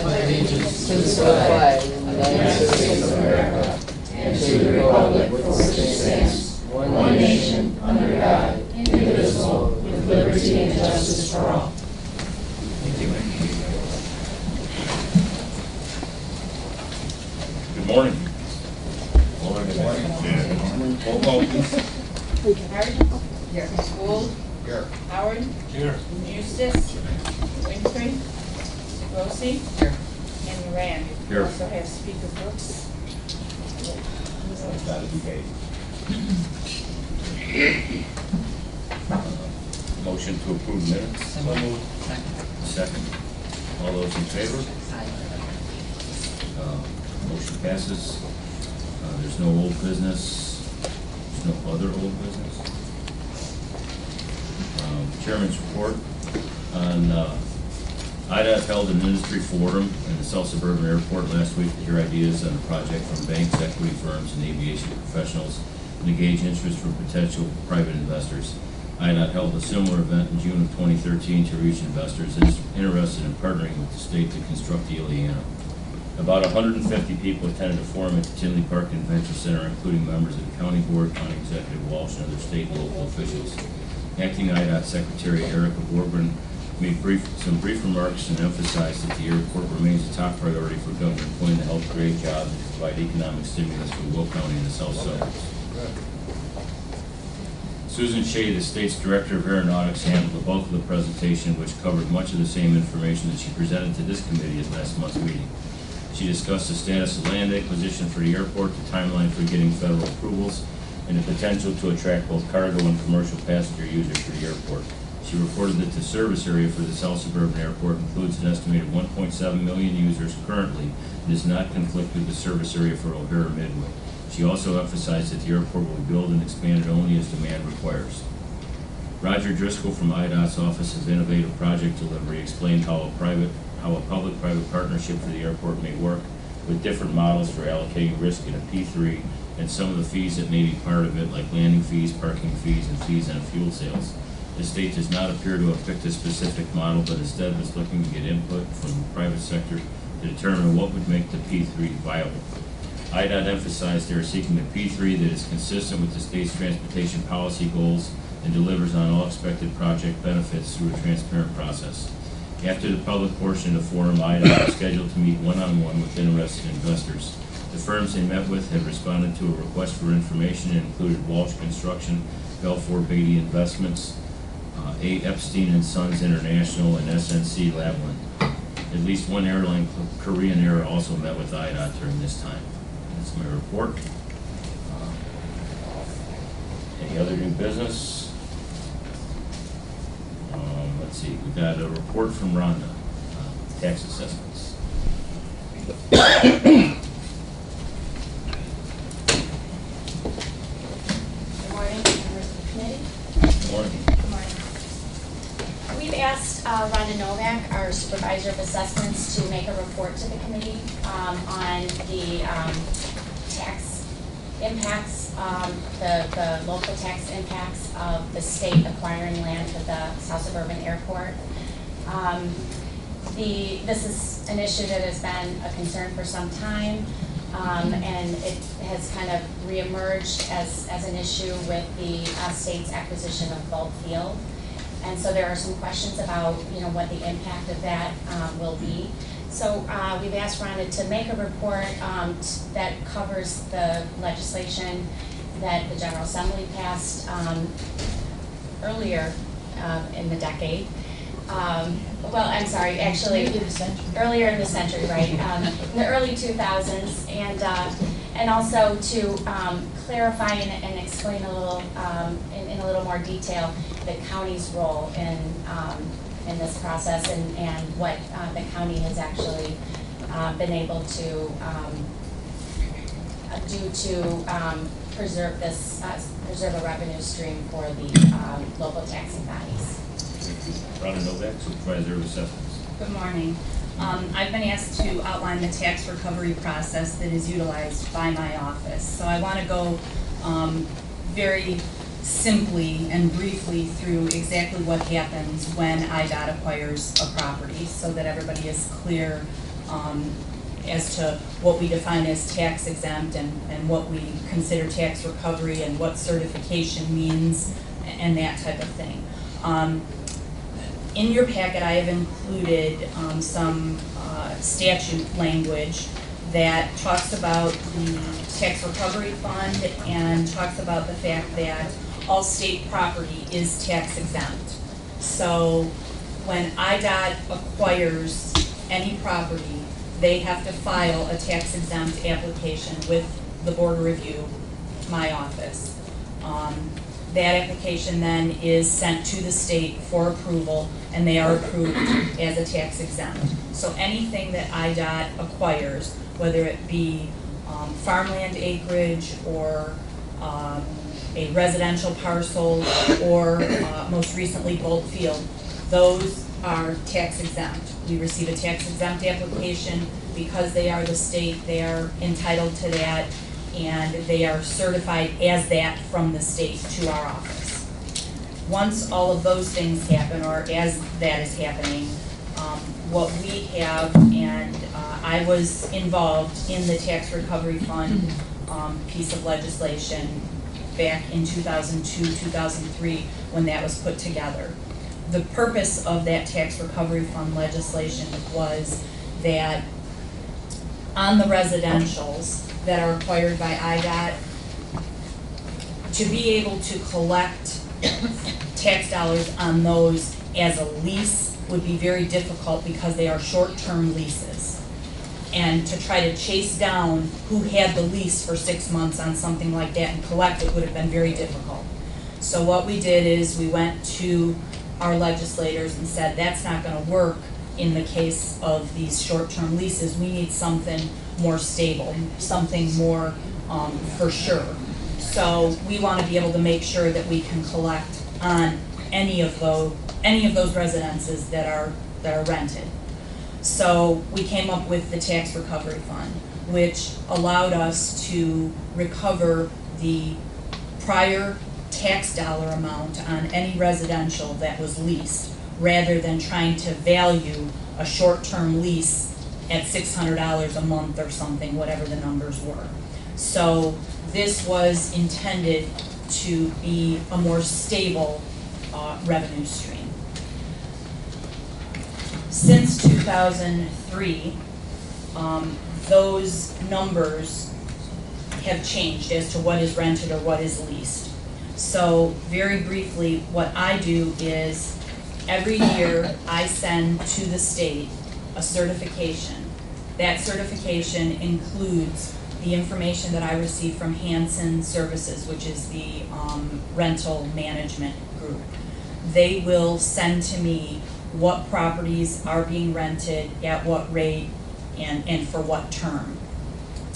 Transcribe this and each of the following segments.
allegiance to the flag of the United States of America and to the republic which stands one nation under God, indivisible, with liberty and justice for all. Good morning. Roll call, please. Howard. Here. Gould. Here. Howard. Here. Eustace. Winfrey. Rossi. Here. And Moran. Here. We also have Speaker Brooks. That is okay. Motion to approve minutes. So moved. Second. All those in favor? Motion passes. There's no old business. There's no other old business. Chairman's report on IDOT held an industry forum in the South Suburban Airport last week to hear ideas on the project from banks, equity firms, and aviation professionals and engage interest from potential private investors. IDOT held a similar event in June of 2013 to reach investors interested in partnering with the state to construct the Ileana. About 150 people attended a forum at the Tinley Park Convention Center, including members of the County Board, County Executive Walsh, and other state and local officials. Acting IDOT Secretary Erica Borgren made some brief remarks and emphasized that the airport remains a top priority for Governor Quinn to help create jobs and provide economic stimulus for Will County and the South Suburbs. Susan Shea, the state's Director of Aeronautics, handled the bulk of the presentation, which covered much of the same information that she presented to this committee at last month's meeting. She discussed the status of land acquisition for the airport, the timeline for getting federal approvals, and the potential to attract both cargo and commercial passenger users for the airport. She reported that the service area for the South Suburban Airport includes an estimated 1.7 million users currently and does not conflict with the service area for O'Hare Midway. She also emphasized that the airport will be built and expanded only as demand requires. Roger Driscoll from IDOT's Office of Innovative Project Delivery explained how a public-private partnership for the airport may work with different models for allocating risk in a P3 and some of the fees that may be part of it, like landing fees, parking fees, and fees on fuel sales. The state does not appear to have picked a specific model, but instead was looking to get input from the private sector to determine what would make the P3 viable. IDOT emphasized they are seeking a P3 that is consistent with the state's transportation policy goals and delivers on all expected project benefits through a transparent process. After the public portion of the forum, IDOT is scheduled to meet one-on-one with interested investors. The firms they met with have responded to a request for information and included Walsh Construction, Belfour Beatty Investments, A. Epstein and Sons International, and SNC Lavalin. At least one airline, Korean Air, also met with IDOT during this time. That's my report. Any other new business? Let's see, we got a report from Rhonda, tax assessments. Good morning, members of the committee. Good morning. Good morning. We've asked Rhonda Novak, our supervisor of assessments, to make a report to the committee on the tax impacts, the local tax impacts of the state acquiring land for the South Suburban Airport. This is an issue that has been a concern for some time, and it has kind of reemerged as an issue with the state's acquisition of Bolt Field. And so there are some questions about, what the impact of that will be. So we've asked Rhonda to make a report that covers the legislation that the General Assembly passed earlier in the decade. Well, I'm sorry, actually, earlier in the century, right? In the early 2000s, and also to clarify and explain a little in a little more detail the county's role in this process and what the county has actually been able to do to preserve a revenue stream for the local taxing bodies. Rhonda Novak, Supervisor of Assessments. Good morning. I've been asked to outline the tax recovery process that is utilized by my office. So I want to go very simply and briefly through exactly what happens when IDOT acquires a property so that everybody is clear as to what we define as tax exempt and what we consider tax recovery and what certification means and that type of thing. In your packet, I have included some statute language that talks about the tax recovery fund and talks about the fact that all state property is tax exempt. So when IDOT acquires any property, they have to file a tax exempt application with the Board of Review, my office. That application then is sent to the state for approval, and they are approved as a tax exempt. So anything that IDOT acquires, whether it be farmland acreage or a residential parcel or most recently Bolt Field, those are tax exempt. We receive a tax exempt application because they are the state, they are entitled to that, and they are certified as that from the state to our office. Once all of those things happen, or as that is happening, what we have, and I was involved in the tax recovery fund piece of legislation back in 2002, 2003, when that was put together. The purpose of that tax recovery fund legislation was that on the residentials that are acquired by IDOT, to be able to collect tax dollars on those as a lease would be very difficult because they are short-term leases. And to try to chase down who had the lease for 6 months on something like that and collect it would have been very difficult. So what we did is we went to our legislators and said, that's not going to work in the case of these short-term leases. We need something more stable, something more for sure. So we want to be able to make sure that we can collect on any of those residences that are rented. So we came up with the tax recovery fund, which allowed us to recover the prior tax dollar amount on any residential that was leased, rather than trying to value a short-term lease at $600 a month or something, whatever the numbers were. So this was intended to be a more stable revenue stream. Since 2003, those numbers have changed as to what is rented or what is leased. So very briefly, what I do is every year I send to the state a certification. That certification includes the information that I receive from Hanson Services, which is the rental management group. They will send to me what properties are being rented, at what rate, and for what term.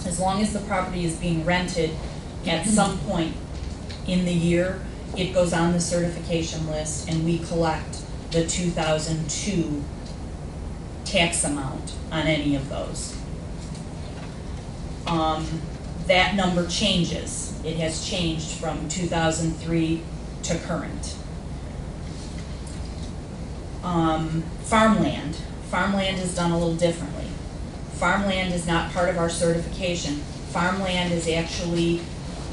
As long as the property is being rented at some point in the year, it goes on the certification list and we collect the 2002 tax amount on any of those. That number changes. It has changed from 2003 to current. Farmland is done a little differently. Farmland is not part of our certification. Farmland is actually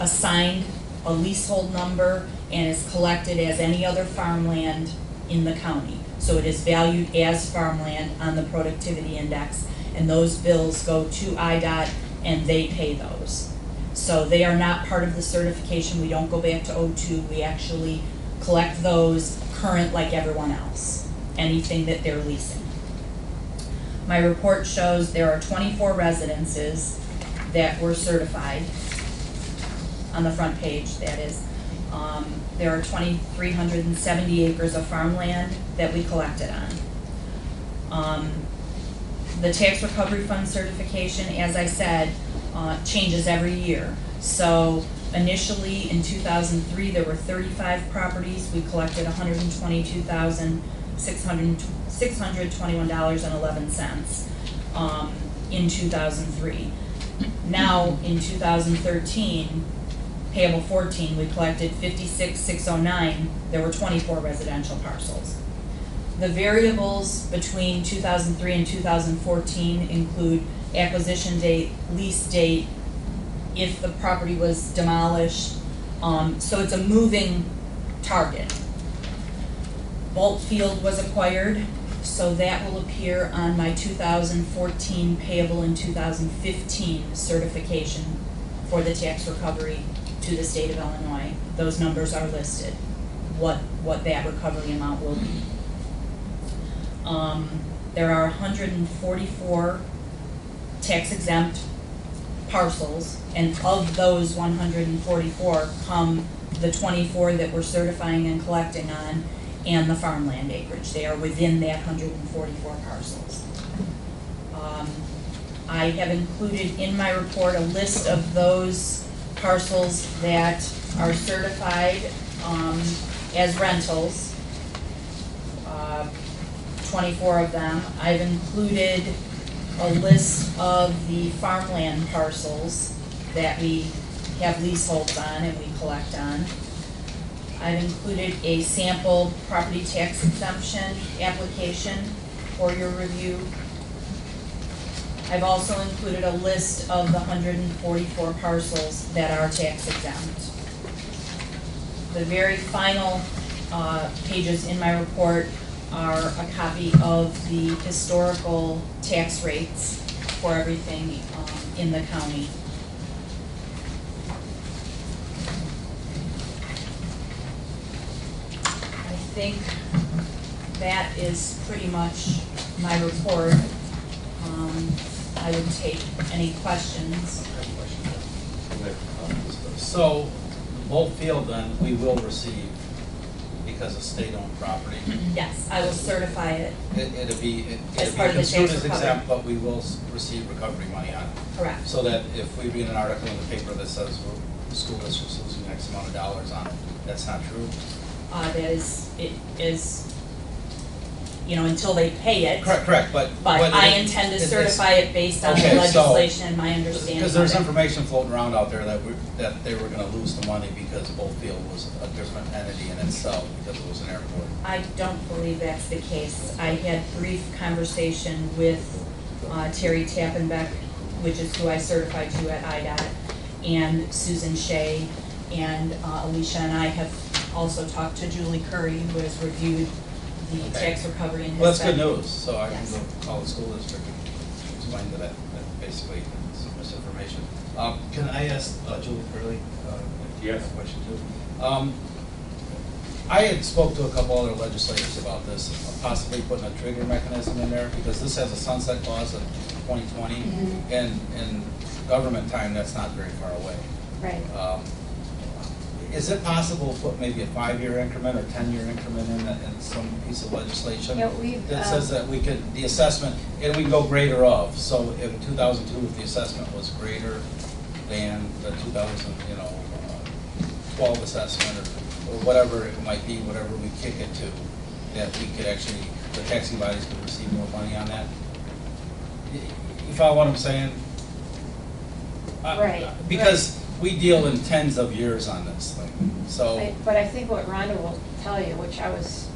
assigned a leasehold number and is collected as any other farmland in the county. So it is valued as farmland on the productivity index, and those bills go to IDOT and they pay those. So they are not part of the certification. We don't go back to '02. We actually collect those current like everyone else, anything that they're leasing. My report shows there are 24 residences that were certified on the front page, that is. There are 2,370 acres of farmland that we collected on. The tax recovery fund certification, as I said, changes every year. So initially in 2003, there were 35 properties. We collected $122,621.11 in 2003. Now in 2013, payable 14, we collected $56,609. There were 24 residential parcels. The variables between 2003 and 2014 include acquisition date, lease date, if the property was demolished. So it's a moving target. Bolt Field was acquired, so that will appear on my 2014 payable in 2015 certification for the tax recovery to the state of Illinois. Those numbers are listed, what that recovery amount will be. There are 144 tax exempt parcels, and of those 144 come the 24 that we're certifying and collecting on, and the farmland acreage. They are within that 144 parcels. I have included in my report a list of those parcels that are certified as rentals, 24 of them. I've included a list of the farmland parcels that we have leaseholds on and we collect on. I've included a sample property tax exemption application for your review. I've also included a list of the 144 parcels that are tax exempt. The very final pages in my report are a copy of the historical tax rates for everything in the county. I think that is pretty much my report. I would take any questions. So, Bolt Field then, we will receive because of state-owned property. Yes, I will certify it, It'll be As part of the tax construed as recovery. exempt, but we will receive recovery money on it. correct. So that if we read an article in the paper that says the school district's losing X amount of dollars on it, that's not true? It is, until they pay it. Correct, but. But I intend to it's- certify it based on the Okay, so- legislation and my understanding Because of there's it. information floating around out there that they were gonna lose the money because Bolt Field was a different entity in itself, because it was an airport. I don't believe that's the case. I had brief conversation with Terry Tappenbeck, which is who I certified to at IDOT, and Susan Shea, and Alicia and I have also talked to Julie Curry, who has reviewed the Okay. tax recovery and has Well, that's good been- news, so I can Yes. go call the school district and explain to that basically some misinformation. Can I ask Julie Curley Yes. a question too? I had spoke to a couple other legislators about this, possibly putting a trigger mechanism in there, because this has a sunset clause of 2020, and in government time, that's not very far away. Right. Is it possible to put maybe a 5-year increment or 10-year increment in some piece of legislation? Yeah, we've, that says that we could, the assessment, and we go greater of, so in 2002, if the assessment was greater than the 2012 assessment, or whatever it might be, whatever we kick it to, that we could actually, the taxing bodies could receive more money on that? You follow what I'm saying? Right, Because we deal in tens of years on this thing, so. But I think what Rhonda will tell you, which I was,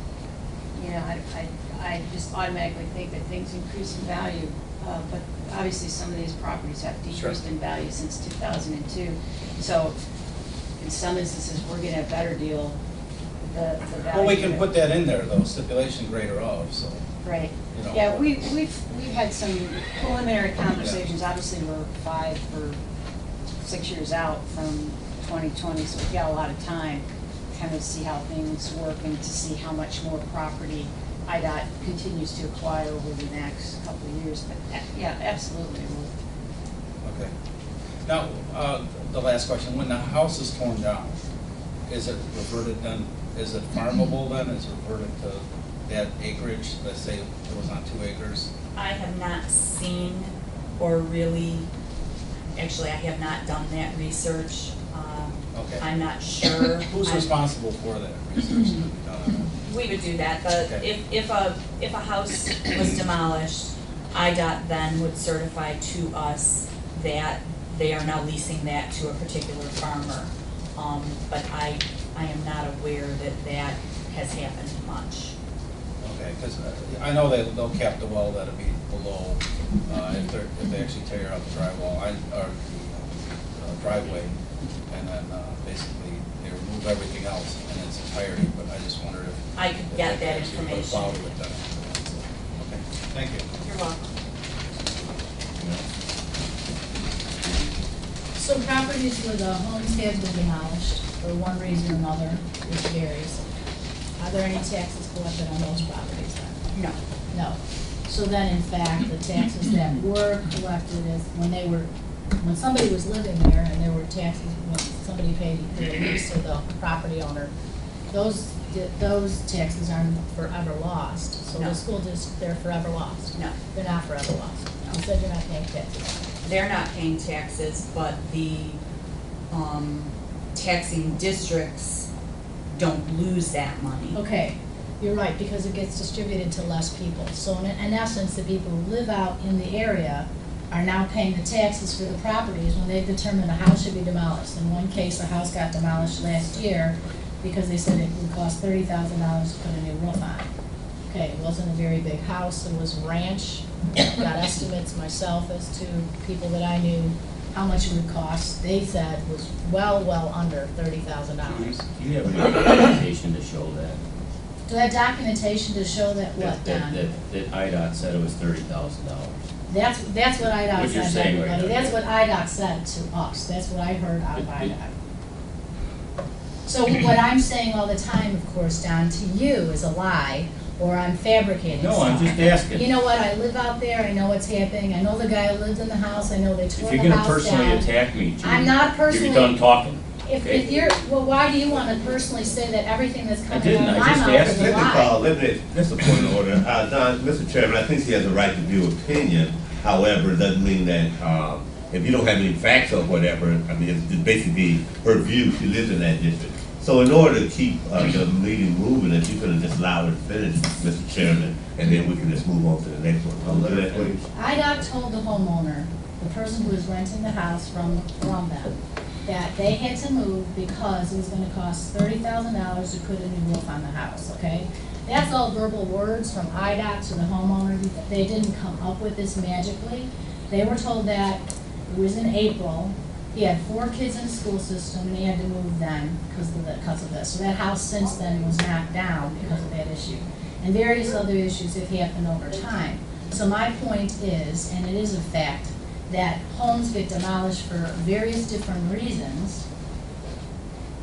I just automatically think that things increase in value. But obviously, some of these properties have decreased in value since 2002. So in some instances, we're getting a better deal, the value. Well, we can put that in there, though, stipulation greater of, so. Right. You know. Yeah, we've had some preliminary conversations. Obviously, we're 5 or 6 years out from 2020, so we've got a lot of time to kind of see how things work and to see how much more property IDOT continues to acquire over the next couple of years. But yeah, absolutely. Okay. Now, the last question, when the house is torn down, is it reverted then, is it farmable then? Is it reverted to that acreage, let's say it was on 2 acres? I have not seen or really, actually, I have not done that research. Okay. I'm not sure. Who's responsible for that research to be done on it? We would do that, but Okay. if a house was demolished, IDOT then would certify to us that they are now leasing that to a particular farmer. But I am not aware that that has happened much. Okay, because I know they'll cap the well that'll be below, if they actually tear out the drywall, or the driveway, and then basically they remove everything else in its entirety, but I just wondered if. I could get if they that actually put a information. plow to it then. Okay, thank you. You're welcome. So properties where the homes have been demolished for one reason or another, which varies, are there any taxes collected on those properties then? No. No. So then, in fact, the taxes that were collected is when somebody was living there and there were taxes, when somebody paid the lease or the property owner, those taxes aren't forever lost. So No. the school district, they're forever lost. No. They're not forever lost. You said you're not paying taxes. They're not paying taxes, but the taxing districts don't lose that money. Okay, you're right, because it gets distributed to less people. So in essence, the people who live out in the area are now paying the taxes for the properties when they've determined a house should be demolished. In one case, a house got demolished last year because they said it would cost $30,000 to put a new roof on it. Okay, it wasn't a very big house, it was ranch. Got estimates myself as to people that I knew how much it would cost. They said was well under $30,000. Do you have any documentation to show that? Do I have documentation to show that what, Don? That IDOT said it was $30,000. That's what IDOT What you're said to saying right everybody. now. That's what IDOT said to us. That's what I heard out of It- it- IDOT. So what I'm saying all the time, of course, Don, to you is a lie, or I'm fabricating No, I'm something. just asking. You know what, I live out there, I know what's happening, I know the guy who lived in the house, I know they tore If the you're gonna house personally down. attack me, Judy, I'm not personally- you're done talking. If you're, well, why do you want to personally say that everything that's coming didn't, out of I my just mouth asked is a you. lie? That's a point of order. Don, Mr. Chairman, I think she has a right to view opinion. However, it doesn't mean that if you don't have any facts or whatever, I mean, it's basically her view. She lives in that district. So in order to keep the meeting moving, if you could have just allowed her to finish, Mr. Chairman, and then we can just move on to the next one. Will you do that, please? IDOT told the homeowner, the person who was renting the house from them, that they had to move because it was gonna cost $30,000 to put a new roof on the house, okay? That's all verbal words from IDOT to the homeowner. They didn't come up with this magically. They were told that it was in April. He had 4 kids in the school system and he had to move then because of this. So that house since then was knocked down because of that issue. And various other issues have happened over time. So my point is, and it is a fact, that homes get demolished for various different reasons,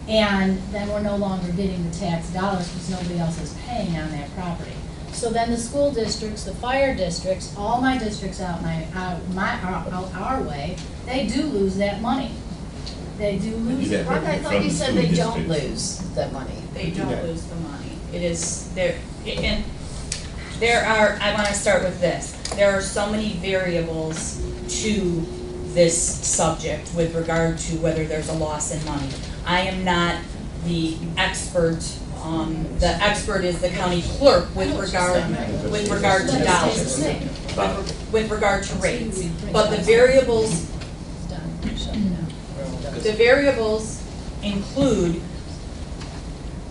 and then we're no longer getting the tax dollars because nobody else is paying on that property. So then the school districts, the fire districts, all my districts out our way, they do lose that money. They do lose You it. got I thought you said they don't lose that money. They don't lose the money. It is, there, and there are, I want to start with this. There are so many variables to this subject with regard to whether there's a loss in money. I am not the expert. The expert is the county clerk with regard to dollars, with regard to rates. But the variables, include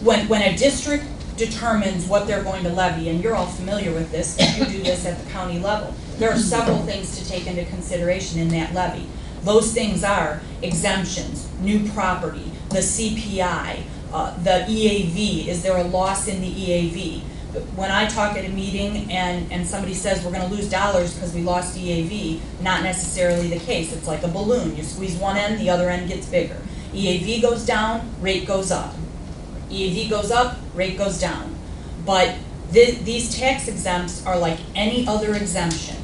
when a district determines what they're going to levy, and you're all familiar with this, if you do this at the county level, there are several things to take into consideration in that levy. Those things are exemptions, new property, the CPI, the EAV. Is there a loss in the EAV? When I talk at a meeting and somebody says we're going to lose dollars because we lost EAV, not necessarily the case. It's like a balloon. You squeeze one end, the other end gets bigger. EAV goes down, rate goes up. EAV goes up, rate goes down. But these tax exempts are like any other exemption.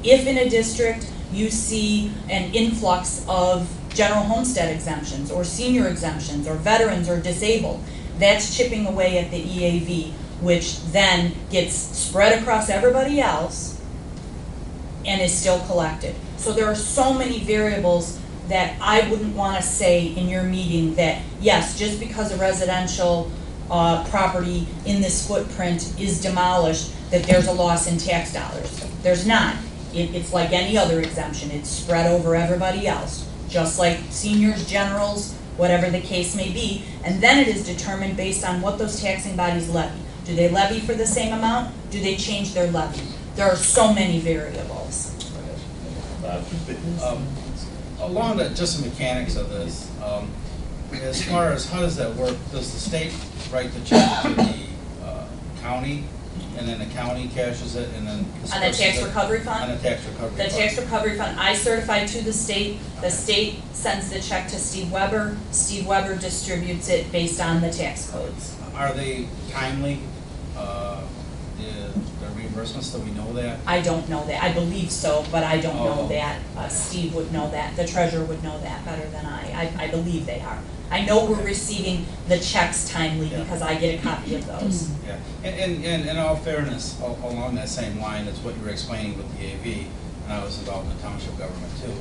If in a district you see an influx of general homestead exemptions or senior exemptions or veterans or disabled, that's chipping away at the EAV, which then gets spread across everybody else and is still collected. So there are so many variables that I wouldn't want to say in your meeting that, yes, just because a residential property in this footprint is demolished, that there's a loss in tax dollars. There's not. It's like any other exemption. It's spread over everybody else, just like seniors, generals, whatever the case may be. And then it is determined based on what those taxing bodies levy. Do they levy for the same amount? Do they change their levy? There are so many variables. Bob? Along the, just the mechanics of this, as far as how does that work, does the state write the check to the county, and then the county cashes it, and then On the disperses tax it? recovery On fund? the tax recovery The fund. tax recovery fund, I certify to the state sends the check to Steve Weber distributes it based on the tax codes. Are they timely, the reimbursements, do we know that? I don't know that, I believe so, but I don't know Oh. that, Steve would know that, the treasurer would know that better than I believe they are. I know we're receiving the checks timely Yeah. because I get a copy of those. Yeah, and in all fairness, along that same line as what you were explaining with the AV, and I was involved in the township government too,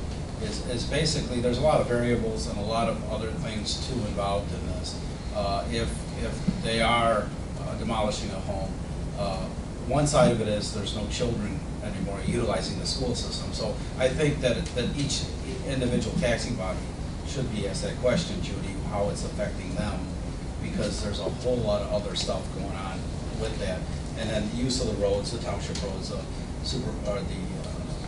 is basically, there's a lot of variables and a lot of other things too involved in this. If they are demolishing a home, one side of it is there's no children anymore utilizing the school system. So I think that each individual taxing body should be asked that question, Judy, how it's affecting them, because there's a whole lot of other stuff going on with that. And then the use of the roads, the township roads, the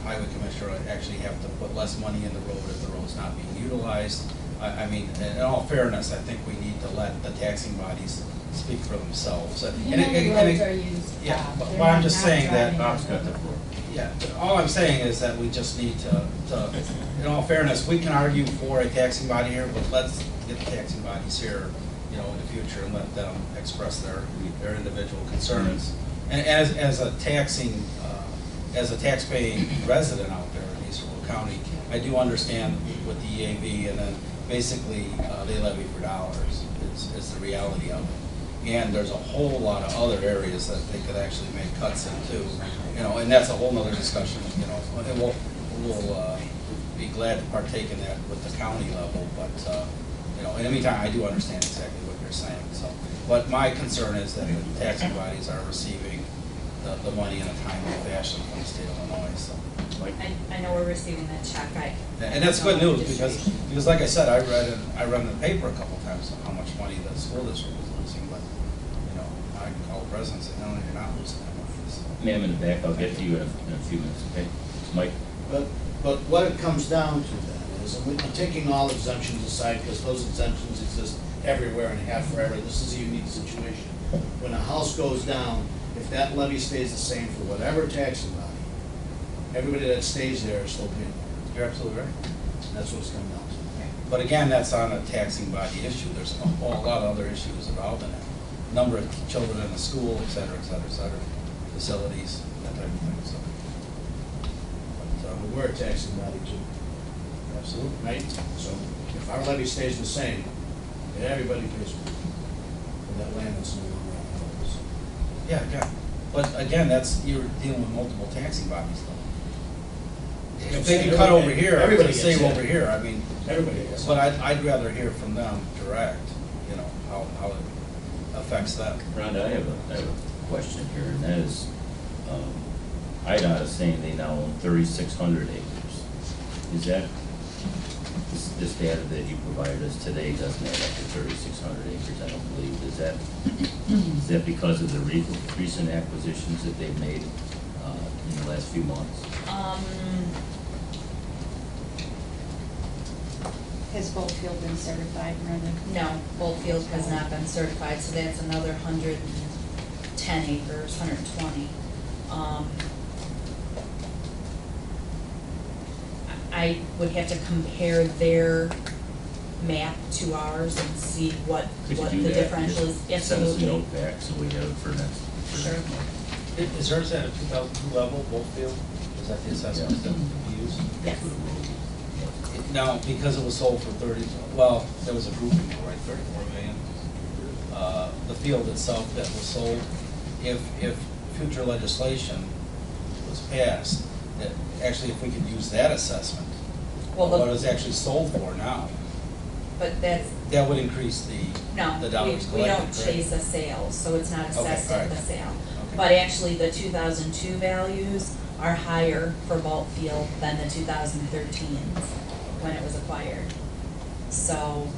highway commissioner actually have to put less money in the road if the road's not being utilized. I mean, in all fairness, I think we need to let the taxing bodies speak for themselves. You know the roads are used. Yeah, but They're I'm not- just not saying that driving. Bob's got the floor. Yeah, all I'm saying is that we just need to, in all fairness, we can argue for a taxing body here, but let's get the taxing bodies here, you know, in the future and let them express their individual concerns. And as a taxing, as a tax-paying resident out there in East Will County, I do understand with the EAV, and then basically they levy for dollars is the reality of it. And there's a whole lot of other areas that they could actually make cuts into, you know, and that's a whole nother discussion, you know. And we'll be glad to partake in that with the county level, but, you know, in the meantime, I do understand exactly what you're saying, so. But my concern is that the taxing bodies are receiving the money in a timely fashion from the state of Illinois, so. I know we're receiving that check, And that's good news, because like I said, I read in the paper a couple times how much money the school district was losing, but, you know, I can call the president and say, no, you're not losing that much. So, Ma'am in the back, I'll get to you in a few minutes, okay? Mike? But what it comes down to then is, and I'm taking all exemptions aside, because those exemptions exist everywhere and have forever, this is a unique situation. When a house goes down, if that levy stays the same for whatever taxing body, everybody that stays there is still paying. You're absolutely right. That's what it's coming down to. But again, that's on a taxing body issue. There's a whole lot of other issues involved in it. Number of children in the school, et cetera, facilities, that type of thing, so. But we're a taxing body too, Absolutely. right? So if our levy stays the same, then everybody pays for it. And that land that's no longer on ours. Yeah. But again, you're dealing with multiple taxing bodies though. If they can cut over here, Everybody to gets save hit. over here, I mean. Everybody gets hit. But I'd rather hear from them direct, you know, how it affects them. Rhonda, I have a question here, and that is, IDOT is saying they now own 3,600 acres. Is that, this data that you provided us today doesn't add up to 3,600 acres, I don't believe. Is that because of the recent acquisitions that they've made in the last few months? Has Goldfield been certified, Brenda? No, Goldfield has not been certified, so that's another 110 acres, 120. I would have to compare their map to ours and see what Could you the do that? differential is. Just Send us a Absolutely. note back so we have it for next. Sure. Is theirs at a 2002 level, both field? Is that the assessment that we use? Yes. No, because it was sold for 30, well, there was a grouping, right, 34 million. The field itself that was sold, if future legislation was passed, that actually if we could use that assessment, Well, what it's actually sold for now, but that's, that would increase the no, dollars we don't collected, correct? chase a sale, so it's not assessed all at right. the sale. Okay. But actually, the 2002 values are higher for Bultfield than the 2013 when it was acquired. So,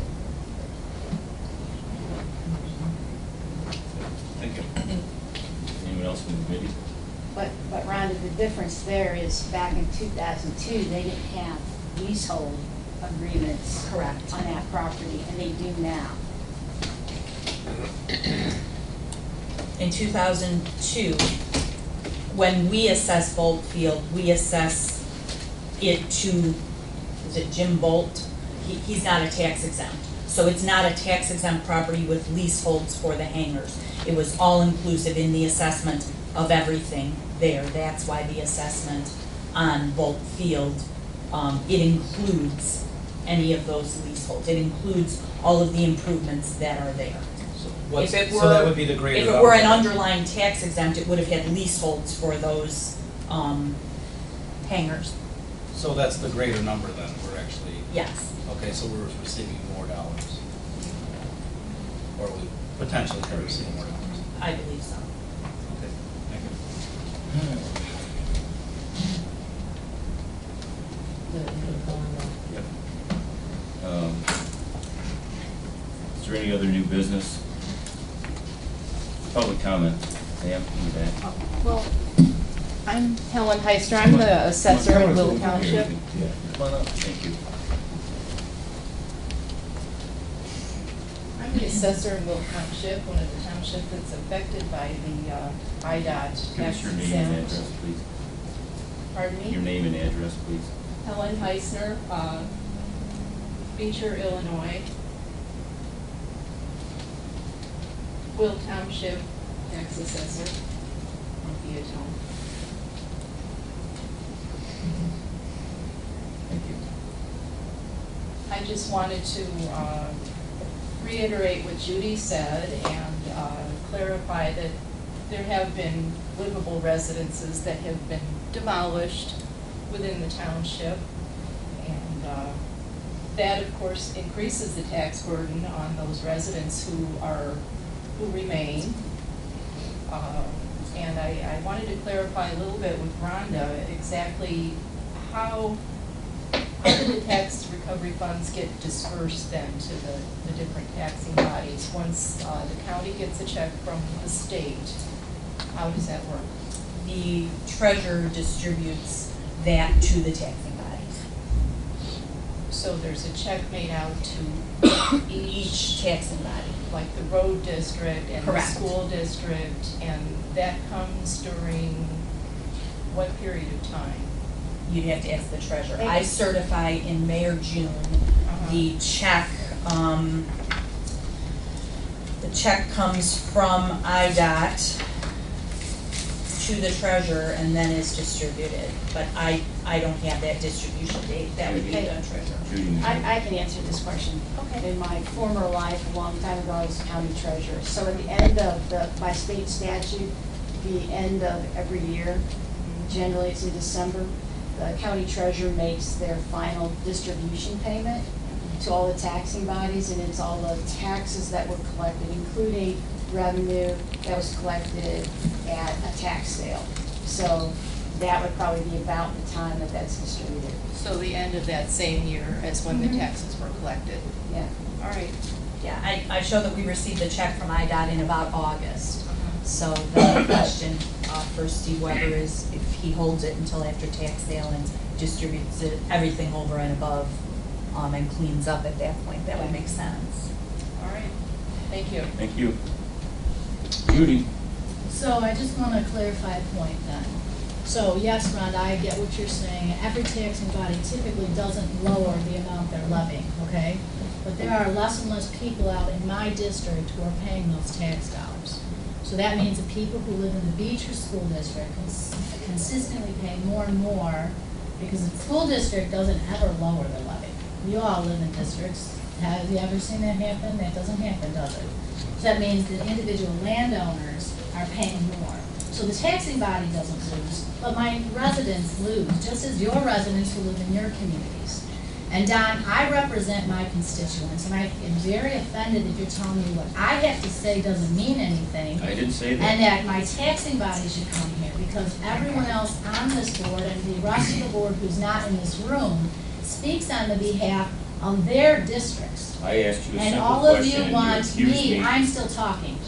Thank you. I think Councilman Biddy. But Rhonda, the difference there is back in 2002, they didn't have leasehold agreements. Correct. On that property, and they do now. In 2002, when we assess Bolt Field, we assess it to, is it Jim Bolt? He's not a tax exempt. So it's not a tax exempt property with leaseholds for the hangars. It was all inclusive in the assessment of everything there. That's why the assessment on Bolt Field, it includes any of those leaseholds. It includes all of the improvements that are there. What's, If it so that were- would be the greater. If it were an outcome. underlying tax exempt, it would have had leaseholds for those hangars. So that's the greater number then, we're actually, Yes. okay, so we're receiving more dollars. Or we potentially could receive more dollars. I believe so. Okay, thank you. Yep. Is there any other new business? Public comment. Pam, in the back. Well, I'm Helen Heister, I'm the assessor in Will Township. Yeah, come on up, thank you. I'm the assessor in Will Township, one of the townships that's affected by the IDOT Give us tax your name and address, exempt. please. Pardon Your me? name and address, please. Helen Heisner, Beecher, Illinois. Will Township tax assessor, Peatone. Thank you. I just wanted to reiterate what Judy said and clarify that there have been livable residences that have been demolished within the township. And that, of course, increases the tax burden on those residents who remain. And I wanted to clarify a little bit with Rhonda exactly how did the tax recovery funds get dispersed then to the different taxing bodies? Once the county gets a check from the state, how does that work? The treasurer distributes that to the taxing bodies. So there's a check made out to Each taxing body. like the road district and the Correct. school district, and that comes during what period of time? You'd have to ask the treasurer. I certify in May or June, Uh-huh. the check comes from IDOT to the treasurer and then is distributed. But I don't have that distribution date. That would be the treasurer. Judy. I can answer this question. Okay. In my former life, a long time ago, I was county treasurer. So at the end of by state statute, the end of every year, generally it's in December, the county treasurer makes their final distribution payment to all the taxing bodies, and it's all the taxes that were collected, including revenue that was collected at a tax sale. So that would probably be about the time that that's distributed. So the end of that same year as when the taxes were collected. Yeah. All right. Yeah, I show that we received the check from IDOT in about August. So the question for Steve Weber is if he holds it until after tax sale and distributes it, everything over and above, and cleans up at that point, that would make sense. All right. Thank you. Thank you. Judy. So I just want to clarify a point then. So yes, Rhonda, I get what you're saying. Every taxing body typically doesn't lower the amount they're levying, okay? But there are less and less people out in my district who are paying those tax dollars. So that means the people who live in the Beecher School District consistently pay more and more because the school district doesn't ever lower their levy. You all live in districts. Have you ever seen that happen? That doesn't happen, does it? So that means that individual landowners are paying more. So the taxing body doesn't lose, but my residents lose, just as your residents who live in your communities. And Don, I represent my constituents, and I am very offended if you're telling me what I have to say doesn't mean anything. I didn't say that. And that my taxing body should come here, because everyone else on this board and the rest of the board who's not in this room speaks on the behalf of their districts. I asked you a And simple all of question you and want accused me, I'm still talking,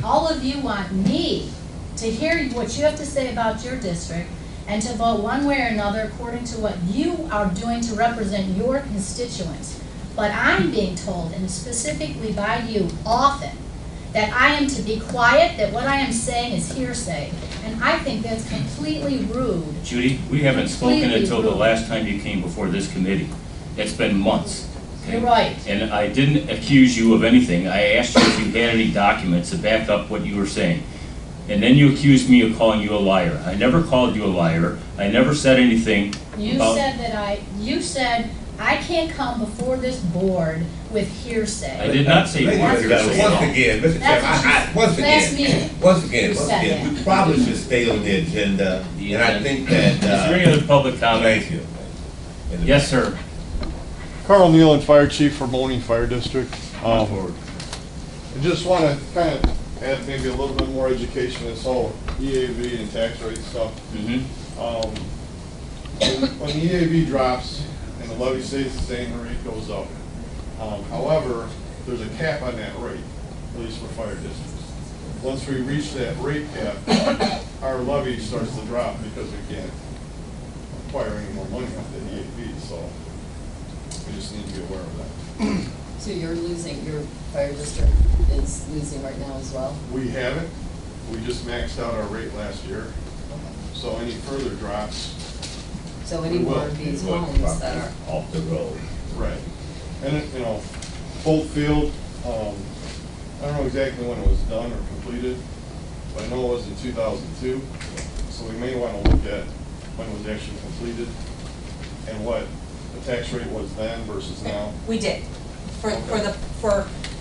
all of you want me to to hear what you have to say about your district and to vote one way or another according to what you are doing to represent your constituents. But I'm being told, and specifically by you often, that I am to be quiet, that what I am saying is hearsay. And I think that's completely rude. Judy, we haven't spoken Completely until the rude. last time you came before this committee. It's been months. okay? You're right. And I didn't accuse you of anything. I asked you if you had any documents to back up what you were saying. And then you accused me of calling you a liar. I never called you a liar. I never said anything You about... said I can't come before this board with hearsay. I did not say you Ladies were and gentlemen, hearsay. once again, Mr. That's Chairman, what you- last meeting. once You again, said we that. probably should stay on the agenda, and I think that, Is there any other public comment? thank you. Yes, sir. Carl Nealon, Fire Chief for Boney Fire District. Come forward. I just want to kind of add maybe a little bit more education to this whole EAV and tax rate stuff. Mm-hmm. When the EAV drops and the levy stays the same, the rate goes up. However, there's a cap on that rate, at least for fire districts. Once we reach that rate cap, our levy starts to drop because we can't acquire any more money off the EAV, so we just need to be aware of that. So you're losing, your fire district is losing right now as well? We haven't. We just maxed out our rate last year. So any further drops, So any We will. more of these What homes that are, Off the road. right. And it, Bolt Field, I don't know exactly when it was done or completed, but I know it was in 2002. So we may want to look at when it was actually completed and what the tax rate was then versus now. We did. For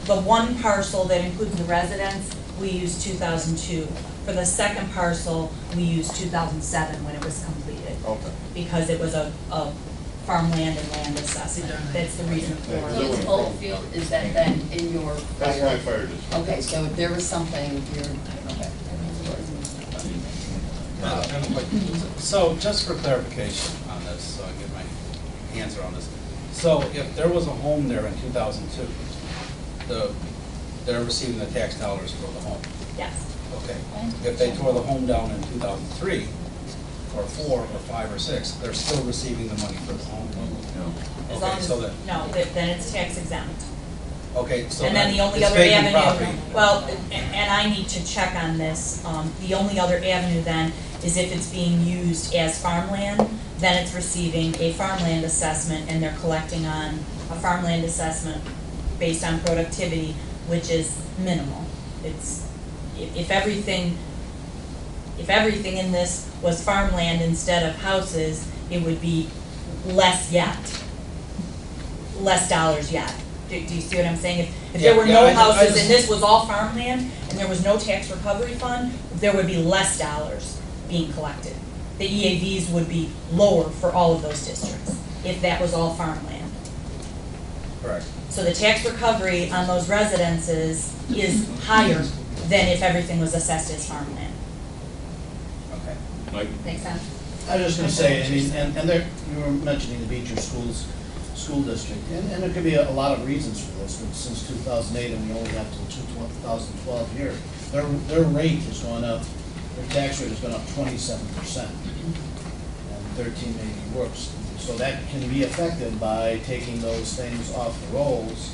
the one parcel that includes the residence, we used 2002. For the second parcel, we used 2007 when it was completed, Okay. because it was a farmland and land assessment. That's the reason for Yeah, so it. it's Oldfield, is that then in your That's my fire? fire district. Okay, so there was something here, okay. So just for clarification on this, so I get my hands around this. So if there was a home there in 2002, they're receiving the tax dollars for the home. Yes. Okay. If they tore the home down in 2003, or 4, or 5, or 6, they're still receiving the money for the home. No. As Okay, long as, so that- no, then it's tax exempt. Okay, so And then the only it's other vacant avenue, property. well, and I need to check on this, the only other avenue then is if it's being used as farmland, then it's receiving a farmland assessment and they're collecting on a farmland assessment based on productivity, which is minimal. It's, if everything in this was farmland instead of houses, it would be less yet, less dollars yet. Do you see what I'm saying? If there were Yeah, no I houses just- and this was all farmland and there was no tax recovery fund, there would be less dollars being collected. The EAVs would be lower for all of those districts if that was all farmland. Correct. So the tax recovery on those residences is higher than if everything was assessed as farmland. Okay. Mike? Make sense? I was just gonna say, I mean, and there, you were mentioning the Beecher School District, and there could be a lot of reasons for this, but since 2008, and we only have till 2012 here, their rate has gone up, their tax rate has gone up 27%, and 13 maybe worse. So that can be affected by taking those things off the rolls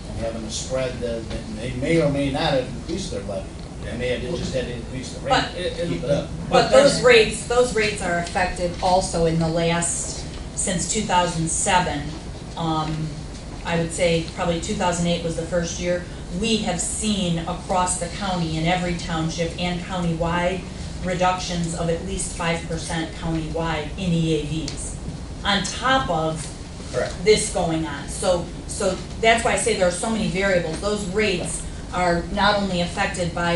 and having a spread that they may or may not have increased their levy. They may have just had to increase the rate But- to keep it up. But those rates are affected also in the last, since 2007. I would say probably 2008 was the first year. We have seen across the county in every township and countywide reductions of at least 5% countywide in EAVs. On top of Correct. this going on. So that's why I say there are so many variables. Those rates are not only affected by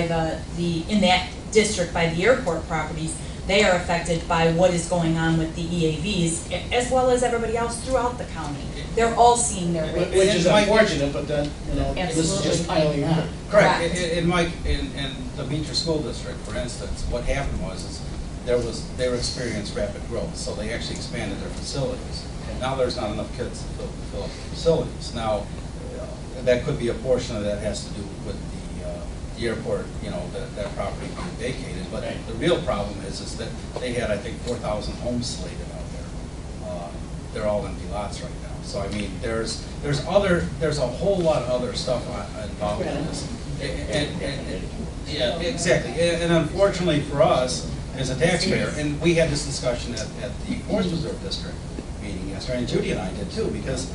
in that district by the airport properties, they are affected by what is going on with the EAVs, as well as everybody else throughout the county. They're all seeing their rates. Which is It might be- unfortunate, but then, this is just piling on. Correct. Correct. In Mike, in the Beecher School District, for instance, what happened was they were experiencing rapid growth, so they actually expanded their facilities. And now there's not enough kids to fill up the facilities. Now, that could be a portion of that has to do with the airport, you know, that property being vacated. But the real problem is that they had, I think, 4,000 homes slated out there. They're all empty lots right now. So I mean, there's a whole lot of other stuff involved in this. Yeah, exactly. And unfortunately for us, as a taxpayer, and we had this discussion at the Forest Preserve District meeting yesterday, and Judy and I did too, because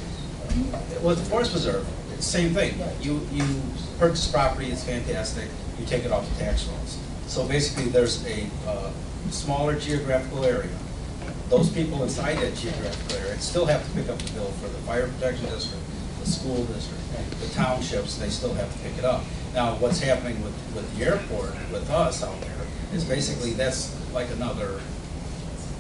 with the Forest Preserve, it's the same thing. You purchase property, it's fantastic, you take it off the tax rolls. So basically, there's a smaller geographical area. Those people inside that geographical area still have to pick up the bill for the fire protection district, the school district, the townships, they still have to pick it up. Now, what's happening with the airport, with us out there, is basically that's like another,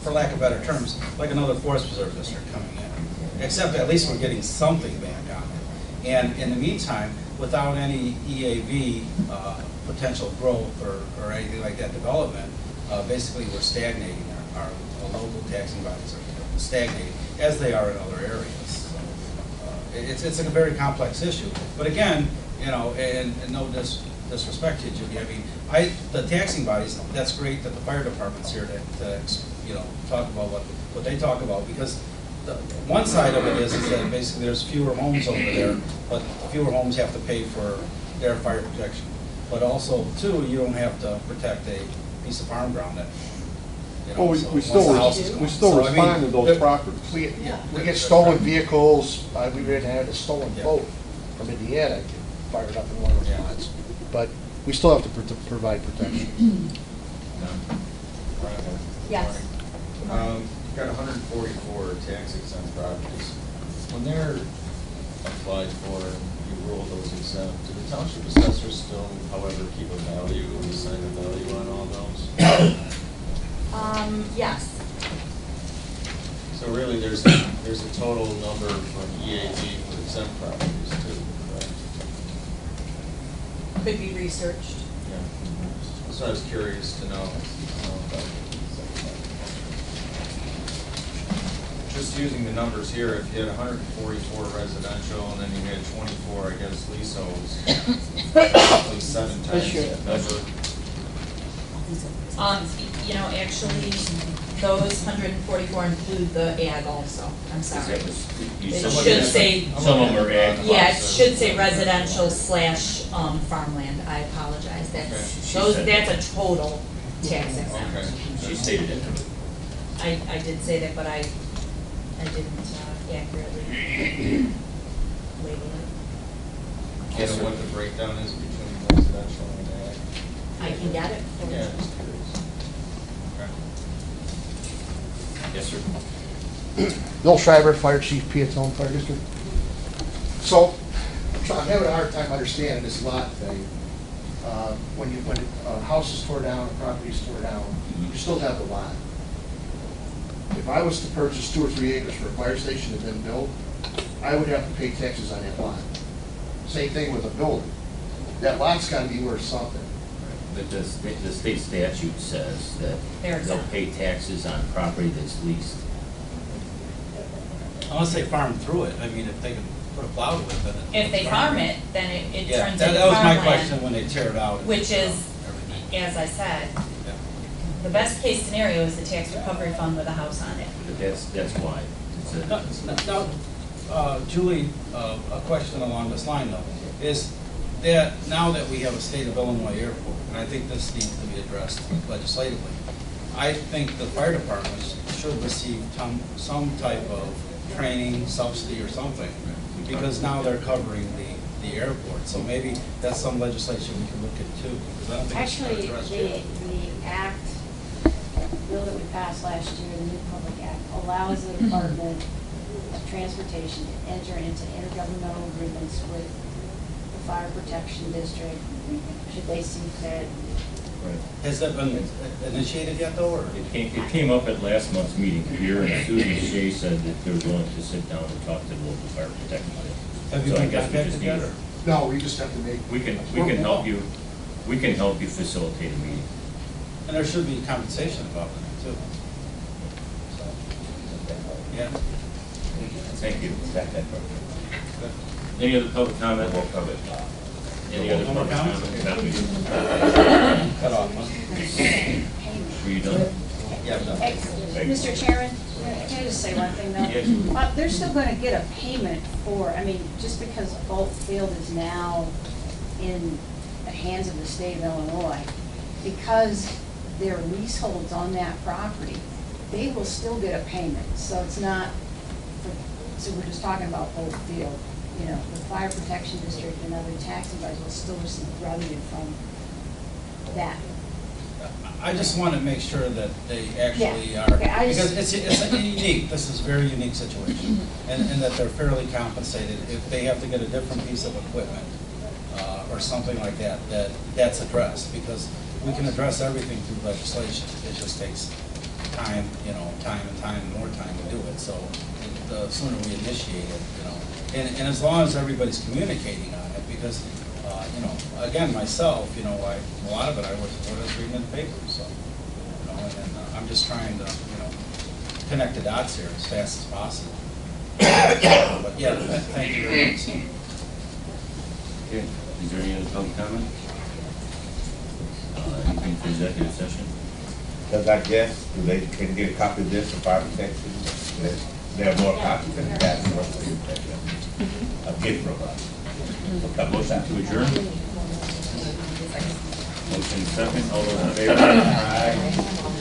for lack of better terms, like another Forest Preserve district coming in. Except at least we're getting something back on it. And in the meantime, without any EAV potential growth or anything like that development, basically we're stagnating. Our local taxing bodies are stagnating, as they are in other areas. So, it's a very complex issue. But again, you know, and no disrespect to you, Judy, I mean, the taxing bodies, that's great that the fire department's here to you know, talk about what they talk about, because one side of it is that basically there's fewer homes over there, but fewer homes have to pay for their fire protection. But also, too, you don't have to protect a piece of farm ground that, you know, Well, so we once the house is still gone. respond So, I mean, to those properties. We get stolen vehicles, we even had a stolen Yeah. boat from Indiana, fired up in one of those Yeah. lots. But we still have to provide protection. Yes. You've got 144 tax exempt properties. When they're applied for and you rule those exempt, do the township assessors still, however, keep a value, assign a value on all those? Yes. So really, there's a total number from EAD for exempt properties too, correct? Could be researched. Yeah. So I was curious to know. Just using the numbers here, if you had 144 residential and then you had 24, I guess, leaseholds, roughly 7 times that number. You know, actually, those 144 include the ag also. I'm sorry. It should say, Some of them are ag. yeah, it should say residential slash farmland. I apologize. That's, that's a total tax exempt. Okay. She stated it. I did say that, but I didn't accurately label it. Do you know what the breakdown is between residential and ag? I can get it for you. Yeah, just curious. Okay. Yes, sir. Bill Schreiber, Fire Chief, Peatone Fire District. So, I'm having a hard time understanding this lot thing. When a house is tore down, a property is tore down, you still have the lot. If I was to purchase 2 or 3 acres for a fire station that had been built, I would have to pay taxes on that lot. Same thing with a building. That lot's gotta be worth something. But the state statute says that They're they'll exempt. pay taxes on property that's leased. Unless they farm through it, I mean, if they can put a plow with it. If they farm it, then it Yeah, turns into that was my farmland, question when they tear it out. which is, Everything. as I said, Yeah. the best case scenario is the tax recovery fund with a house on it. But that's why. Now, Julie, a question along this line though, is that now that we have a state of Illinois airport, and I think this needs to be addressed legislatively, I think the fire departments should receive some type of training, subsidy or something, because now they're covering the airport. So maybe that's some legislation we can look at too, because I don't think it's been Actually, addressed yet. the act, bill that we passed last year, the new public act, allows the Department of Transportation to enter into intergovernmental agreements with the fire protection district, should they see fit. Has that been initiated yet though, or? It came up at last month's meeting here, and Susan Shea said that they're willing to sit down and talk to the local fire protection. Have you So I been guess we just contacted need, yet, or? No, we just have to make. we can help you, facilitate a meeting. And there should be compensation involved in it too. So, yeah. Thank you. Any other public comment? Any other No more public comments? comment? That we do. Cut off, huh? Were you done? Yeah, I'm done. Mr. Chairman, can I just say one thing though? Yes. They're still gonna get a payment for, I mean, just because Bolt Field is now in the hands of the state of Illinois, because their leaseholds on that property, they will still get a payment. So it's not, so we're just talking about Bolt Field. You know, the Fire Protection District and other tax advisors will still receive revenue from that. I just want to make sure that they actually Yeah. are, Okay, I just- because it's a unique, this is a very unique situation, and that they're fairly compensated. If they have to get a different piece of equipment, or something like that, that's addressed, because we can address everything through legislation. It just takes time, you know, time and more time to do it, so the sooner we initiate it, you know. And as long as everybody's communicating on it, because, you know, again, myself, you know, a lot of it I was reading in the paper, so, you know, and I'm just trying to, you know, connect the dots here as fast as possible. But yeah, thank you very much. Okay. Is there any other public comment? Anything for executive session? Does I guess, do they, can they get a copy of this for fire protection? There are more copies than that. A gift from us. A motion to adjourn? Motion second, all those in favor? Aye.